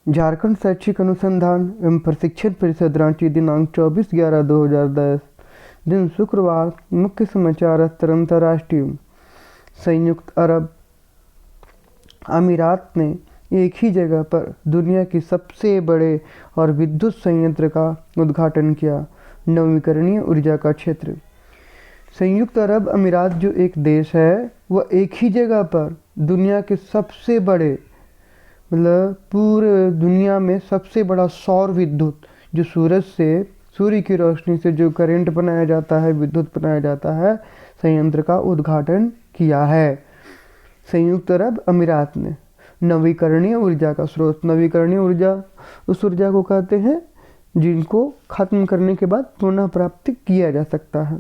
झारखंड शैक्षिक अनुसंधान एवं प्रशिक्षण परिषद रांची दिनांक 24/11/2010 दिन शुक्रवार। मुख्य समाचार स्तर अंतर्राष्ट्रीय। संयुक्त अरब अमीरात ने एक ही जगह पर दुनिया की सबसे बड़े और विद्युत संयंत्र का उद्घाटन किया। नवीकरणीय ऊर्जा का क्षेत्र। संयुक्त अरब अमीरात जो एक देश है वह एक ही जगह पर दुनिया के सबसे बड़े मतलब पूरे दुनिया में सबसे बड़ा सौर विद्युत जो सूर्य की रोशनी से जो करंट बनाया जाता है, विद्युत बनाया जाता है, संयंत्र का उद्घाटन किया है संयुक्त अरब अमीरात ने। नवीकरणीय ऊर्जा का स्रोत। नवीकरणीय ऊर्जा उस ऊर्जा को कहते हैं जिनको खत्म करने के बाद पुनः प्राप्त किया जा सकता है।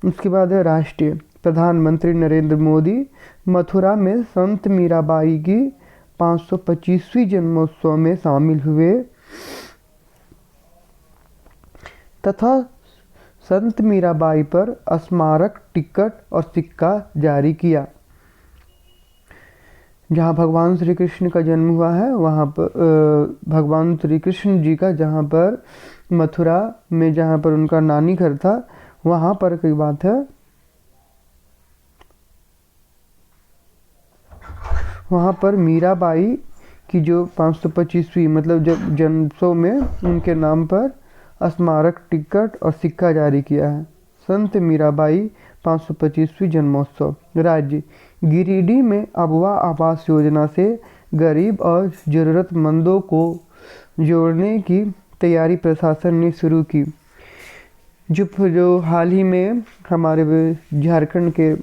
उसके बाद है राष्ट्रीय। प्रधानमंत्री नरेंद्र मोदी मथुरा में संत मीराबाई की 525वीं जन्मोत्सव में शामिल हुए तथा संत मीराबाई पर स्मारक टिकट और सिक्का जारी किया। जहाँ भगवान श्री कृष्ण का जन्म हुआ है वहाँ पर भगवान श्री कृष्ण जी का जहाँ पर मथुरा में जहाँ पर उनका नानी घर था वहाँ पर की बात है। वहाँ पर मीराबाई की जो 525वीं मतलब जब जन्मोत्सव में उनके नाम पर स्मारक टिकट और सिक्का जारी किया है। संत मीराबाई 525वीं जन्मोत्सव। राज्य गिरिडीह में अबवा आवास योजना से गरीब और ज़रूरतमंदों को जोड़ने की तैयारी प्रशासन ने शुरू की। जो हाल ही में हमारे झारखंड के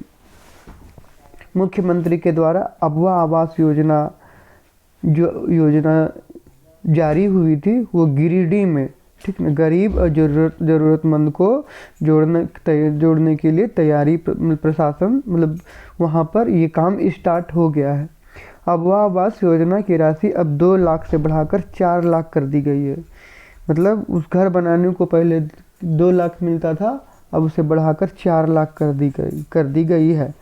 मुख्यमंत्री के द्वारा अबवा आवास योजना जारी हुई थी वो गिरिडीह में, ठीक है, गरीब और ज़रूरतमंद को जोड़ने के लिए तैयारी प्रशासन मतलब वहाँ पर ये काम स्टार्ट हो गया है। अबवा आवास योजना की राशि अब 2 लाख से बढ़ाकर 4 लाख कर दी गई है। मतलब उस घर बनाने को पहले 2 लाख मिलता था, अब उसे बढ़ाकर 4 लाख कर दी गई है।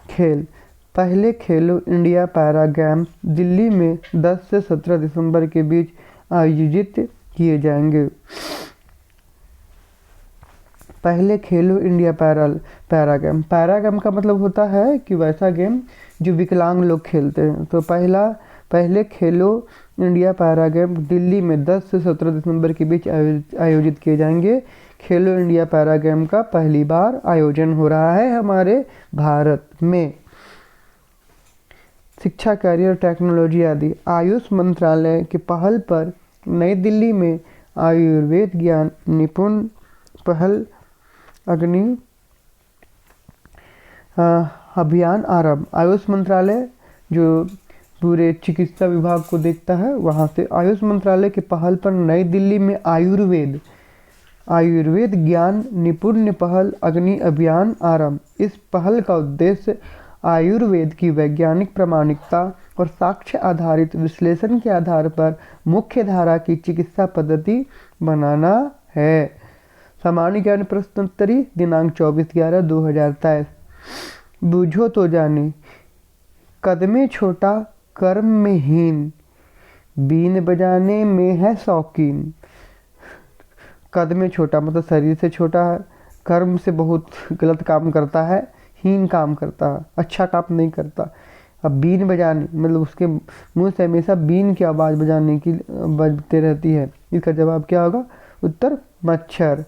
खेल। पहले खेलो इंडिया पैरा गेम्स दिल्ली में 10 से 17 दिसंबर के बीच आयोजित किए जाएंगे। पहले खेलो इंडिया पैरा गेम का मतलब होता है कि वैसा गेम जो विकलांग लोग खेलते हैं। तो पहले खेलो इंडिया पैरा गेम दिल्ली में 10 से 17 दिसंबर के बीच आयोजित किए जाएंगे। खेलो इंडिया पैरा गेम का पहली बार आयोजन हो रहा है हमारे भारत में। शिक्षा, करियर, टेक्नोलॉजी आदि। आयुष मंत्रालय की पहल पर नई दिल्ली में आयुर्वेद ज्ञान निपुण पहल अग्नि अभियान आरंभ। आयुष मंत्रालय जो पूरे चिकित्सा विभाग को देखता है वहाँ से आयुष मंत्रालय की पहल पर नई दिल्ली में आयुर्वेद ज्ञान निपुण पहल अग्नि अभियान आरंभ। इस पहल का उद्देश्य आयुर्वेद की वैज्ञानिक प्रामाणिकता और साक्ष्य आधारित विश्लेषण के आधार पर मुख्य धारा की चिकित्सा पद्धति बनाना है। सामान्य ज्ञान प्रश्नोत्तरी दिनांक 24/11/2023। बूझो तो जाने। कदमे छोटा कर्म में हीन, बीन बजाने में है शौकीन। कदमे छोटा मतलब शरीर से छोटा है, कर्म से बहुत गलत काम करता है, हीन काम करता है, अच्छा काम नहीं करता। अब बीन बजाने मतलब उसके मुंह से हमेशा बीन की आवाज़ बजते रहती है। इसका जवाब क्या होगा? उत्तर मच्छर।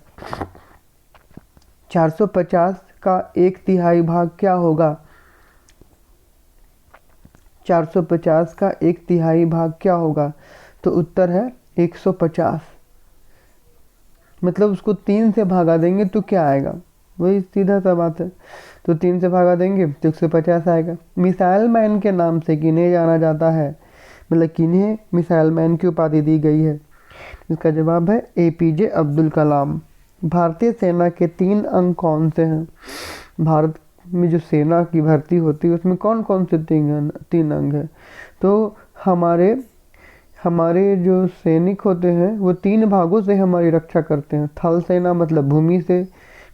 450 का 1/3 भाग क्या होगा? 450 का 1/3 भाग क्या होगा? तो उत्तर है 150। मतलब उसको 3 से भागा देंगे तो क्या आएगा? वही सीधा सा बात है। तो 3 से भागा देंगे तो 150 आएगा। मिसाइल मैन के नाम से किन्हें जाना जाता है? मतलब किन्हें मिसाइल मैन की उपाधि दी गई है? इसका जवाब है APJ अब्दुल कलाम। भारतीय सेना के 3 अंग कौन से हैं? भारत में जो सेना की भर्ती होती है उसमें कौन कौन से 3 अंग हैं? तो हमारे जो सैनिक होते हैं वो 3 भागों से हमारी रक्षा करते हैं। थल सेना मतलब भूमि से,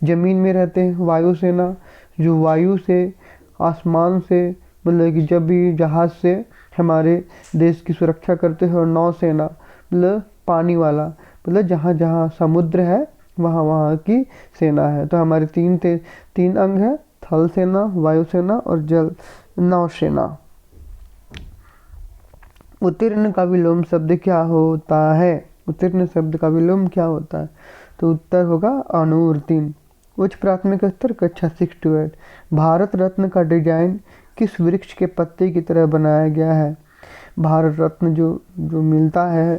जमीन में रहते हैं। वायु सेना जो वायु से, आसमान से मतलब कि जब भी जहाज़ से हमारे देश की सुरक्षा करते हैं। और नौसेना मतलब पानी वाला, मतलब जहाँ जहाँ समुद्र है वहाँ वहाँ की सेना है। तो हमारे तीन अंग है, थल सेना, वायुसेना और जल नौसेना। उत्तीर्ण का विलोम शब्द क्या होता है? उत्तीर्ण शब्द का विलोम क्या होता है? तो उत्तर होगा अनुत्तीर्ण। उच्च प्राथमिक स्तर कक्षा 6 to 8। भारत रत्न का डिजाइन किस वृक्ष के पत्ते की तरह बनाया गया है? भारत रत्न जो जो मिलता है,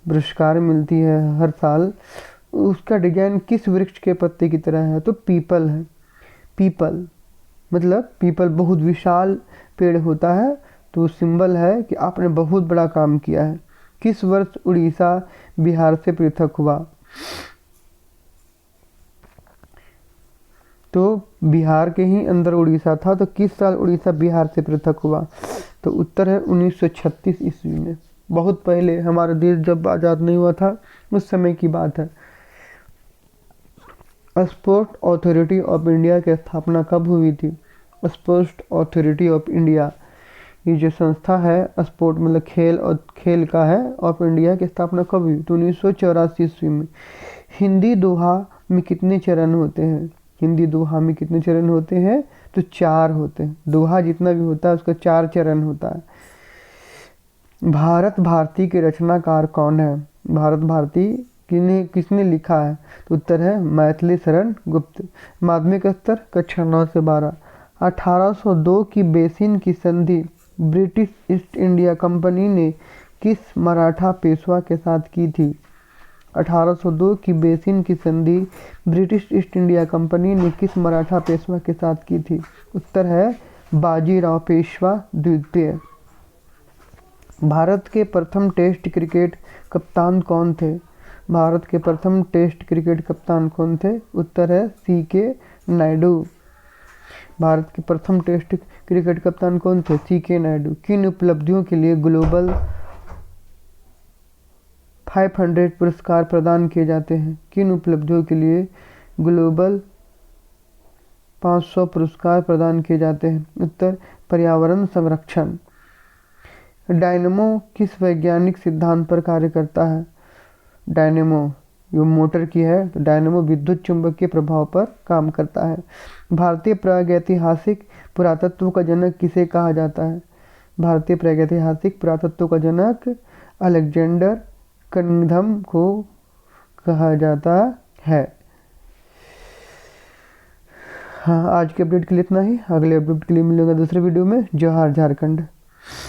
पुरस्कार मिलती है हर साल, उसका डिजाइन किस वृक्ष के पत्ते की तरह है? तो पीपल है। पीपल मतलब पीपल बहुत विशाल पेड़ होता है, तो सिंबल है कि आपने बहुत बड़ा काम किया है। किस वर्ष उड़ीसा बिहार से पृथक हुआ? तो बिहार के ही अंदर उड़ीसा था, तो किस साल उड़ीसा बिहार से पृथक हुआ? तो उत्तर है 1936 ईस्वी में। बहुत पहले, हमारा देश जब आज़ाद नहीं हुआ था उस समय की बात है। स्पोर्ट अथॉरिटी ऑफ इंडिया की स्थापना कब हुई थी? स्पोर्ट्स अथॉरिटी ऑफ इंडिया, ये जो संस्था है स्पोर्ट मतलब खेल और खेल का है, ऑफ इंडिया की स्थापना कब हुई? तो 1984 ईस्वी में। हिंदी दोहा में कितने चरण होते हैं? हिंदी दोहा में कितने चरण होते हैं? तो 4 होते हैं। दोहा जितना भी होता है उसका 4 चरण होता है। भारत भारती के रचनाकार कौन है? भारत भारती किसने लिखा है? तो उत्तर है मैथिली शरण गुप्त। माध्यमिक स्तर कक्षा 9 से 12। 1802 की बेसिन की संधि ब्रिटिश ईस्ट इंडिया कंपनी ने किस मराठा पेशवा के साथ की थी? 1802 की बेसिन की संधि ब्रिटिश ईस्ट इंडिया कंपनी ने किस मराठा पेशवा के साथ की थी? उत्तर है बाजीराव पेशवा द्वितीय। भारत के प्रथम टेस्ट क्रिकेट कप्तान कौन थे? भारत के प्रथम टेस्ट क्रिकेट कप्तान कौन थे? उत्तर है CK नायडू। भारत के प्रथम टेस्ट क्रिकेट कप्तान कौन थे? CK नायडू। किन उपलब्धियों के लिए ग्लोबल 500 पुरस्कार प्रदान किए जाते हैं? किन उपलब्धियों के लिए ग्लोबल 500 पुरस्कार प्रदान किए जाते हैं? उत्तर पर्यावरण संरक्षण। डायनेमो किस वैज्ञानिक सिद्धांत पर कार्य करता है? डायनेमो जो मोटर की है, तो डायनेमो विद्युत चुंबकीय प्रभाव पर काम करता है। भारतीय प्रागैतिहासिक पुरातत्व का जनक किसे कहा जाता है? भारतीय प्रागैतिहासिक पुरातत्व का जनक अलेक्जेंडर कनिंघम को कहा जाता है। हाँ, आज के अपडेट के लिए इतना ही। अगले अपडेट के लिए मिलेंगे दूसरे वीडियो में। जोहार झारखंड।